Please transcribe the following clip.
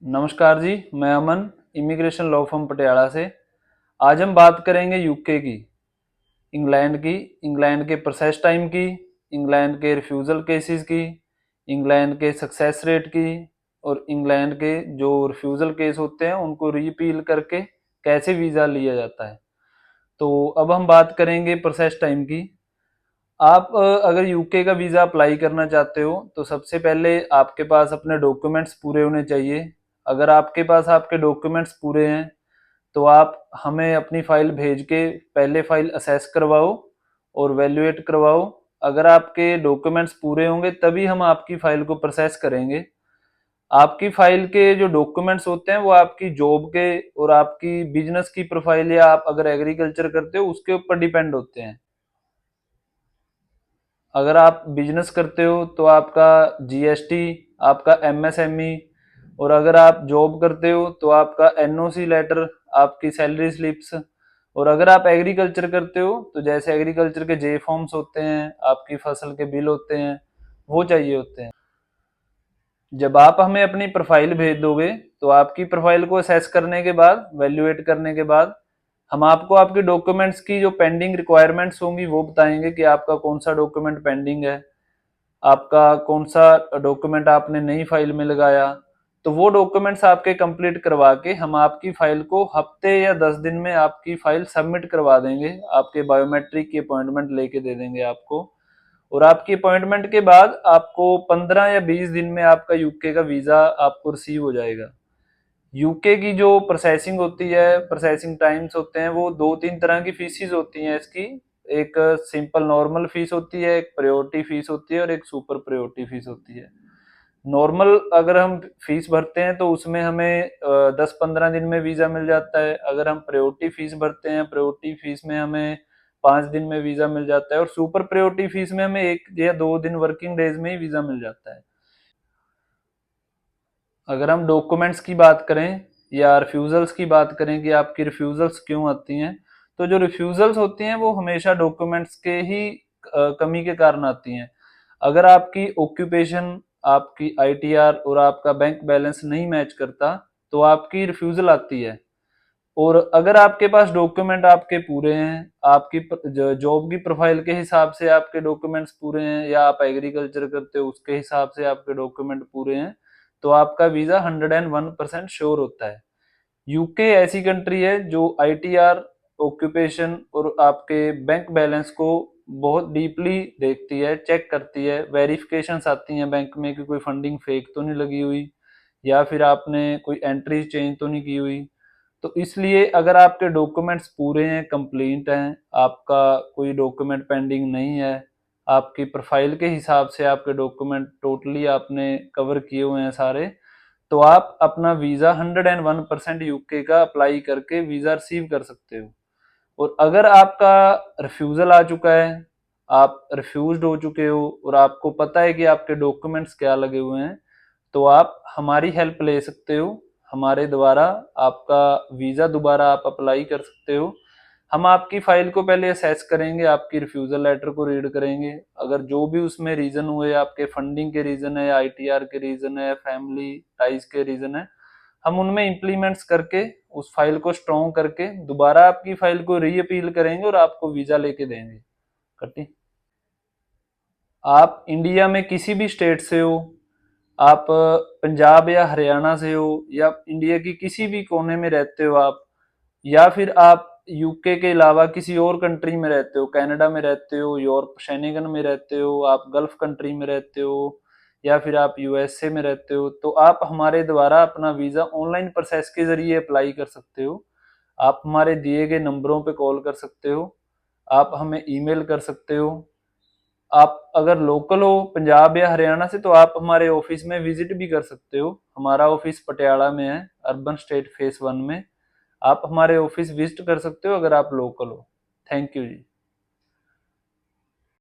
नमस्कार जी, मैं अमन, immigration law firm Patiala से। आज हम बात करेंगे यूके की, इंग्लैंड के प्रोसेस टाइम की, इंग्लैंड के रिफ्यूज़ल केसेस की, इंग्लैंड के सक्सेस रेट की और इंग्लैंड के जो रिफ्यूज़ल केस होते हैं उनको रीअपील करके कैसे वीज़ा लिया जाता है। तो अब हम बात करेंगे प्रोसेस टाइम की। आप अगर यूके का वीज़ा अप्लाई करना चाहते हो तो सबसे पहले आपके पास अपने डॉक्यूमेंट्स पूरे होने चाहिए। अगर आपके पास आपके डॉक्यूमेंट्स पूरे हैं तो आप हमें अपनी फ़ाइल भेज के पहले फ़ाइल असेस करवाओ और वैल्यूएट करवाओ। अगर आपके डॉक्यूमेंट्स पूरे होंगे तभी हम आपकी फ़ाइल को प्रोसेस करेंगे। आपकी फ़ाइल के जो डॉक्यूमेंट्स होते हैं वो आपकी जॉब के और आपकी बिजनेस की प्रोफाइल या आप अगर एग्रीकल्चर करते हो उसके ऊपर डिपेंड होते हैं। अगर आप बिजनेस करते हो तो आपका जीएसटी, आपका एमएसएमई और अगर आप जॉब करते हो तो आपका एनओसी लेटर, आपकी सैलरी स्लिप्स और अगर आप एग्रीकल्चर करते हो तो जैसे एग्रीकल्चर के जे फॉर्म्स होते हैं, आपकी फसल के बिल होते हैं, वो चाहिए होते हैं। जब आप हमें अपनी प्रोफाइल भेज दोगे तो आपकी प्रोफाइल को असेस करने के बाद, वैल्यूएट करने के बाद हम आपको आपके डॉक्यूमेंट्स की जो पेंडिंग रिक्वायरमेंट्स होंगी वो बताएंगे कि आपका कौन सा डॉक्यूमेंट पेंडिंग है, आपका कौन सा डॉक्यूमेंट आपने नई फाइल में लगाया। तो वो डॉक्यूमेंट्स आपके कंप्लीट करवा के हम आपकी फाइल को हफ्ते या 10 दिन में आपकी फाइल सबमिट करवा देंगे। आपके बायोमेट्रिक की अपॉइंटमेंट लेके दे देंगे आपको और आपकी अपॉइंटमेंट के बाद आपको 15 या 20 दिन में आपका यूके का वीज़ा आपको रिसीव हो जाएगा। यूके की जो प्रोसेसिंग होती है, प्रोसेसिंग टाइम्स होते हैं, वो 2-3 तरह की फीसिस होती हैं इसकी। एक सिंपल नॉर्मल फीस होती है, एक प्रायोरिटी फीस होती है और एक सुपर प्रायोरिटी फीस होती है। नॉर्मल अगर हम फीस भरते हैं तो उसमें हमें 10-15 दिन में वीज़ा मिल जाता है। अगर हम प्रायोरिटी फीस भरते हैं, प्रायोरिटी फीस में हमें 5 दिन में वीज़ा मिल जाता है और सुपर प्रायोरिटी फीस में हमें 1 या 2 दिन वर्किंग डेज में ही वीज़ा मिल जाता है। अगर हम डॉक्यूमेंट्स की बात करें या रिफ्यूज़ल्स की बात करें कि आपकी रिफ्यूज़ल्स क्यों आती हैं, तो जो रिफ्यूज़ल्स होती हैं वो हमेशा डॉक्यूमेंट्स के ही कमी के कारण आती हैं। अगर आपकी ऑक्यूपेशन, आपकी आईटीआर और आपका बैंक बैलेंस नहीं मैच करता, तो आपकी रिफ्यूज़ल आती है। और अगर आपके पास डॉक्यूमेंट आपके पूरे हैं, आपकी जॉब की प्रोफाइल के हिसाब से आपके डॉक्यूमेंट्स पूरे हैं या आप एग्रीकल्चर करते हो उसके हिसाब से आपके डॉक्यूमेंट पूरे हैं, तो आपका वीज़ा 101% श्योर होता है। यूके ऐसी कंट्री है जो आईटीआर, ऑक्यूपेशन और आपके बैंक बैलेंस को बहुत डीपली देखती है, चेक करती है, वेरिफिकेशंस आती हैं बैंक में कि कोई फंडिंग फेक तो नहीं लगी हुई या फिर आपने कोई एंट्रीज चेंज तो नहीं की हुई। तो इसलिए अगर आपके डॉक्यूमेंट्स पूरे हैं, कंप्लीट हैं, आपका कोई डॉक्यूमेंट पेंडिंग नहीं है, आपकी प्रोफाइल के हिसाब से आपके डॉक्यूमेंट टोटली आपने कवर किए हुए हैं सारे, तो आप अपना वीज़ा 101% यूके का अप्लाई करके वीज़ा रिसीव कर सकते हो। और अगर आपका रिफ्यूज़ल आ चुका है, आप रिफ्यूज्ड हो चुके हो और आपको पता है कि आपके डॉक्यूमेंट्स क्या लगे हुए हैं, तो आप हमारी हेल्प ले सकते हो। हमारे द्वारा आपका वीज़ा दोबारा आप अप्लाई कर सकते हो। हम आपकी फाइल को पहले असेस करेंगे, आपकी रिफ्यूज़ल लेटर को रीड करेंगे। अगर जो भी उसमें रीज़न हुए, आपके फंडिंग के रीज़न है, आईटीआर के रीज़न है, फैमिली टाइज के रीज़न है, हम उनमें इम्प्लीमेंट्स करके उस फाइल को स्ट्रॉन्ग करके दोबारा आपकी फाइल को रीअपील करेंगे और आपको वीज़ा लेके देंगे। कटी आप इंडिया में किसी भी स्टेट से हो, आप पंजाब या हरियाणा से हो या इंडिया की किसी भी कोने में रहते हो आप, या फिर आप यूके के अलावा किसी और कंट्री में रहते हो, कनाडा में रहते हो, यूरोप शेनेगन में रहते हो, आप गल्फ कंट्री में रहते हो या फिर आप यूएसए में रहते हो, तो आप हमारे द्वारा अपना वीज़ा ऑनलाइन प्रोसेस के ज़रिए अप्लाई कर सकते हो। आप हमारे दिए गए नंबरों पे कॉल कर सकते हो, आप हमें ईमेल कर सकते हो। आप अगर लोकल हो पंजाब या हरियाणा से तो आप हमारे ऑफिस में विजिट भी कर सकते हो। हमारा ऑफिस पटियाला में है, अर्बन स्टेट फेस 1 में। आप हमारे ऑफिस विजिट कर सकते हो अगर आप लोकल हो। Thank you ji.